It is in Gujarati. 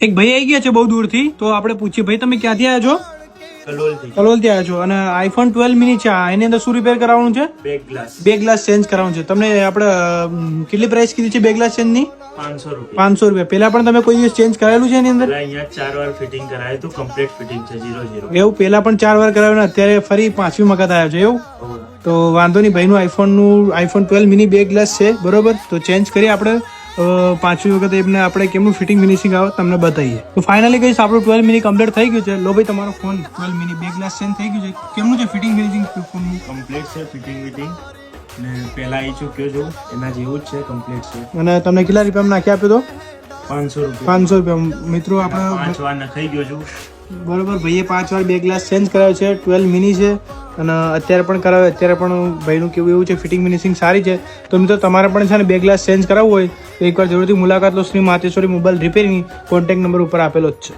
એક ભાઈ આવી ગયા છે બહુ દૂરથી, તો આપણે પૂછીએ ભાઈ તમે ક્યાંથી આવ્યા છો? કલોલથી આવ્યા છો. અને આઈફોન 12 મિની છે, એની અંદર શું રિપેર કરાવવાનું છે? બે ગ્લાસ ચેન્જ કરાવવાનું છે. તમને આપણે કેટલી પ્રાઇસ કીધી છે બે ગ્લાસ ચેન્જ ની? 500 રૂપિયા. પેલા પણ તમે કોઈ દિવસ ચેન્જ કરાયેલું છે એની અંદર? અહીંયા 4 વાર ફિટિંગ કરાયું તો કમ્પ્લીટ ફિટિંગ છે 0-0. એવું પેલા પણ 4 વાર કરાવ્યું ને અત્યારે ફરી 5મી વખત આવ્યો છે એવું? તો વાંધો નહીં, ભાઈનું આઈફોન 12 મિની બે ગ્લાસ છે બરોબર, તો ચેન્જ કરી આપણે 5મી વખત એમને આપણે કેમનું ફિટિંગ ફિનિશિંગ આવે તમને બતાવીએ. તો ફાઇનલી કહીશ આપણું 12 મિની કમ્પ્લીટ થઈ ગયું છે. લો ભાઈ તમારો ફોન 12 મિની બે ગ્લાસ ચેન્જ થઈ ગયું છે. કેમનું છે ફિટિંગ ફિનિશિંગ ફોનનું? કમ્પ્લીટ છે ફિટિંગ ને પેલા આવી ચૂક્યો છું એના જેવું જ છે, કમ્પ્લીટ છે. અને તમને કેટલા રૂપિયામાં નાખી આપ્યો તો? 500 રૂપિયા. 500 રૂપિયા. મિત્રો આપણે 5 વાર નખાઈ ગયો છું બરોબર. ભાઈએ 5 વાર બે ગ્લાસ ચેન્જ કરાવ્યો છે. 12 મિની છે અને અત્યારે પણ કરાવે. અત્યારે પણ ભાઈનું કેવું એવું છે ફિટિંગ ફિનિશિંગ સારી છે. તો મિત્રો તમારે પણ છે ને બે ગ્લાસ ચેન્જ કરાવવું હોય તો એકવાર જરૂરથી મુલાકાત લો Shri Mateshwari mobile repairing. Contact number ઉપર આપેલો જ છે.